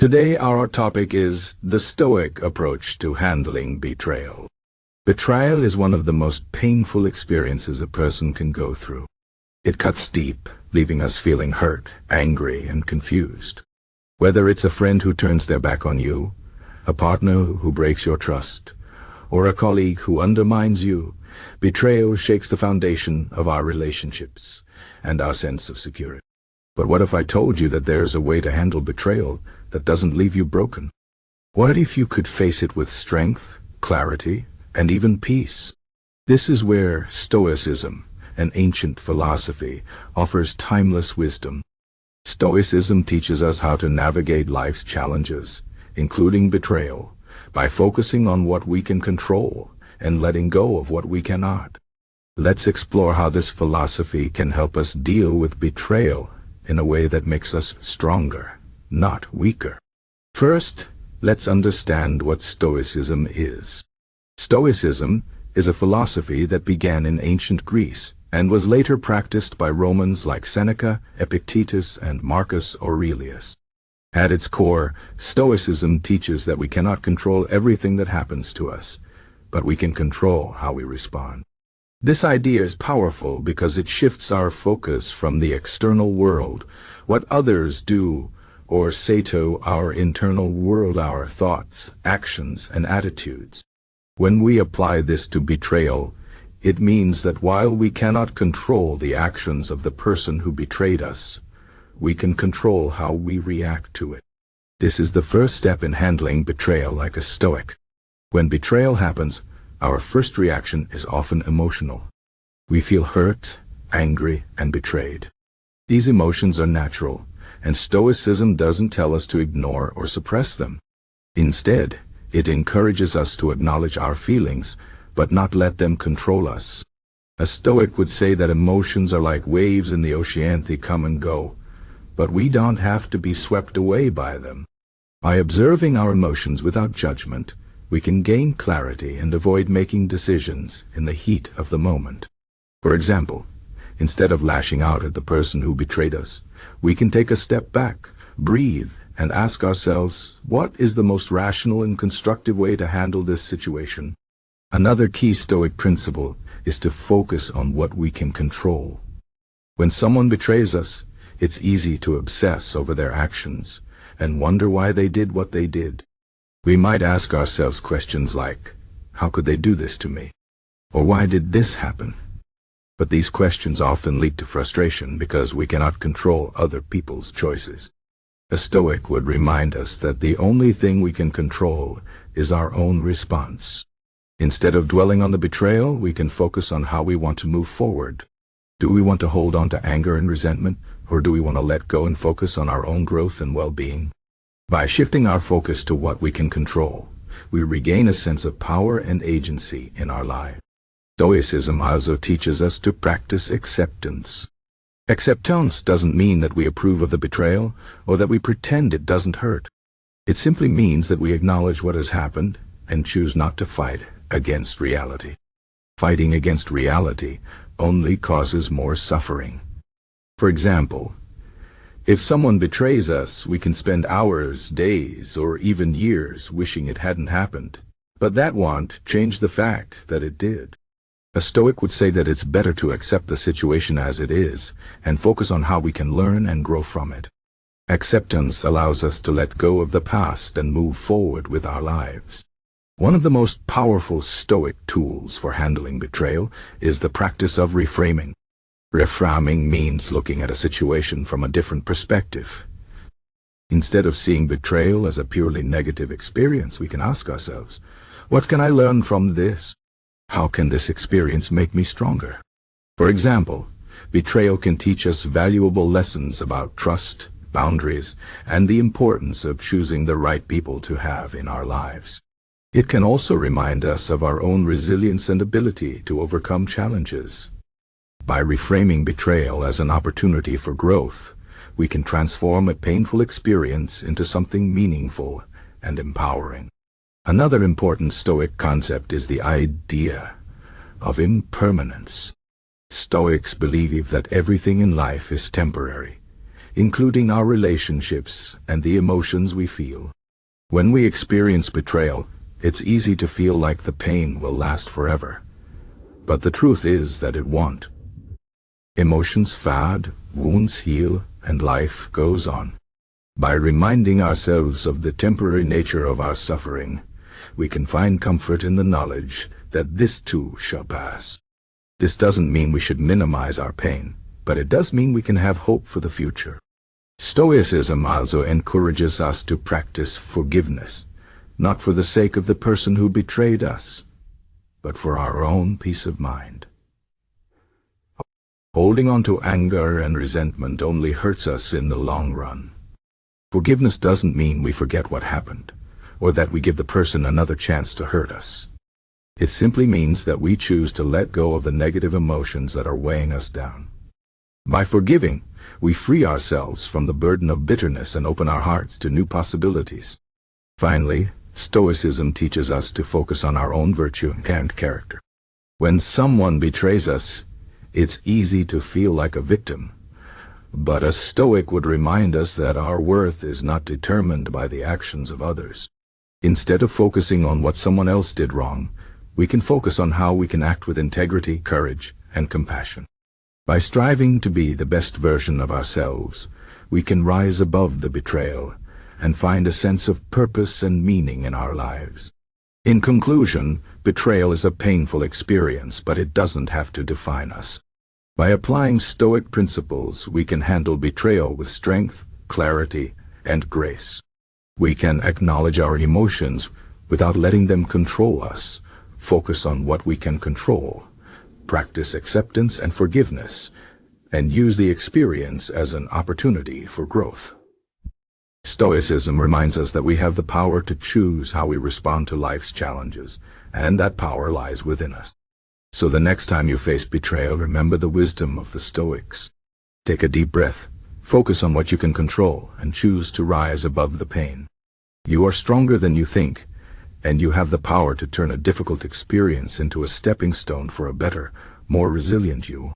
Today our topic is the Stoic approach to handling betrayal. Betrayal is one of the most painful experiences a person can go through. It cuts deep, leaving us feeling hurt, angry, and confused. Whether it's a friend who turns their back on you, a partner who breaks your trust, or a colleague who undermines you, betrayal shakes the foundation of our relationships and our sense of security. But what if I told you that there's a way to handle betrayal that doesn't leave you broken? What if you could face it with strength, clarity, and even peace? This is where Stoicism, an ancient philosophy, offers timeless wisdom. Stoicism teaches us how to navigate life's challenges, including betrayal, by focusing on what we can control and letting go of what we cannot. Let's explore how this philosophy can help us deal with betrayal in a way that makes us stronger, not weaker. First, let's understand what Stoicism is. Stoicism is a philosophy that began in ancient Greece and was later practiced by Romans like Seneca, Epictetus, and Marcus Aurelius. At its core, Stoicism teaches that we cannot control everything that happens to us, but we can control how we respond. This idea is powerful because it shifts our focus from the external world, what others do or say, to our internal world, our thoughts, actions, and attitudes. When we apply this to betrayal, it means that while we cannot control the actions of the person who betrayed us, we can control how we react to it. This is the first step in handling betrayal like a Stoic. When betrayal happens, our first reaction is often emotional. We feel hurt, angry, and betrayed. These emotions are natural, and Stoicism doesn't tell us to ignore or suppress them. Instead, it encourages us to acknowledge our feelings, but not let them control us. A Stoic would say that emotions are like waves in the ocean. They come and go, but we don't have to be swept away by them. By observing our emotions without judgment, we can gain clarity and avoid making decisions in the heat of the moment. For example, instead of lashing out at the person who betrayed us, we can take a step back, breathe, and ask ourselves, what is the most rational and constructive way to handle this situation? Another key Stoic principle is to focus on what we can control. When someone betrays us, it's easy to obsess over their actions and wonder why they did what they did. We might ask ourselves questions like, how could they do this to me? Or why did this happen? But these questions often lead to frustration because we cannot control other people's choices. A Stoic would remind us that the only thing we can control is our own response. Instead of dwelling on the betrayal, we can focus on how we want to move forward. Do we want to hold on to anger and resentment, or do we want to let go and focus on our own growth and well-being? By shifting our focus to what we can control, we regain a sense of power and agency in our lives. Stoicism also teaches us to practice acceptance. Acceptance doesn't mean that we approve of the betrayal or that we pretend it doesn't hurt. It simply means that we acknowledge what has happened and choose not to fight against reality. Fighting against reality only causes more suffering. For example, if someone betrays us, we can spend hours, days, or even years wishing it hadn't happened, but that won't change the fact that it did. A Stoic would say that it's better to accept the situation as it is and focus on how we can learn and grow from it. Acceptance allows us to let go of the past and move forward with our lives. One of the most powerful Stoic tools for handling betrayal is the practice of reframing. Reframing means looking at a situation from a different perspective. Instead of seeing betrayal as a purely negative experience, we can ask ourselves, what can I learn from this? How can this experience make me stronger? For example, betrayal can teach us valuable lessons about trust, boundaries, and the importance of choosing the right people to have in our lives. It can also remind us of our own resilience and ability to overcome challenges. By reframing betrayal as an opportunity for growth, we can transform a painful experience into something meaningful and empowering. Another important Stoic concept is the idea of impermanence. Stoics believe that everything in life is temporary, including our relationships and the emotions we feel. When we experience betrayal, it's easy to feel like the pain will last forever. But the truth is that it won't. Emotions fade, wounds heal, and life goes on. By reminding ourselves of the temporary nature of our suffering, we can find comfort in the knowledge that this too shall pass. This doesn't mean we should minimize our pain, but it does mean we can have hope for the future. Stoicism also encourages us to practice forgiveness, not for the sake of the person who betrayed us, but for our own peace of mind. Holding on to anger and resentment only hurts us in the long run. Forgiveness doesn't mean we forget what happened, or that we give the person another chance to hurt us. It simply means that we choose to let go of the negative emotions that are weighing us down. By forgiving, we free ourselves from the burden of bitterness and open our hearts to new possibilities. Finally, Stoicism teaches us to focus on our own virtue and character. When someone betrays us, it's easy to feel like a victim. But a Stoic would remind us that our worth is not determined by the actions of others. Instead of focusing on what someone else did wrong, we can focus on how we can act with integrity, courage, and compassion. By striving to be the best version of ourselves, we can rise above the betrayal and find a sense of purpose and meaning in our lives. In conclusion, betrayal is a painful experience, but it doesn't have to define us. By applying Stoic principles, we can handle betrayal with strength, clarity, and grace. We can acknowledge our emotions without letting them control us, focus on what we can control, practice acceptance and forgiveness, and use the experience as an opportunity for growth. Stoicism reminds us that we have the power to choose how we respond to life's challenges, and that power lies within us. So the next time you face betrayal, remember the wisdom of the Stoics. Take a deep breath, focus on what you can control, and choose to rise above the pain. You are stronger than you think, and you have the power to turn a difficult experience into a stepping stone for a better, more resilient you.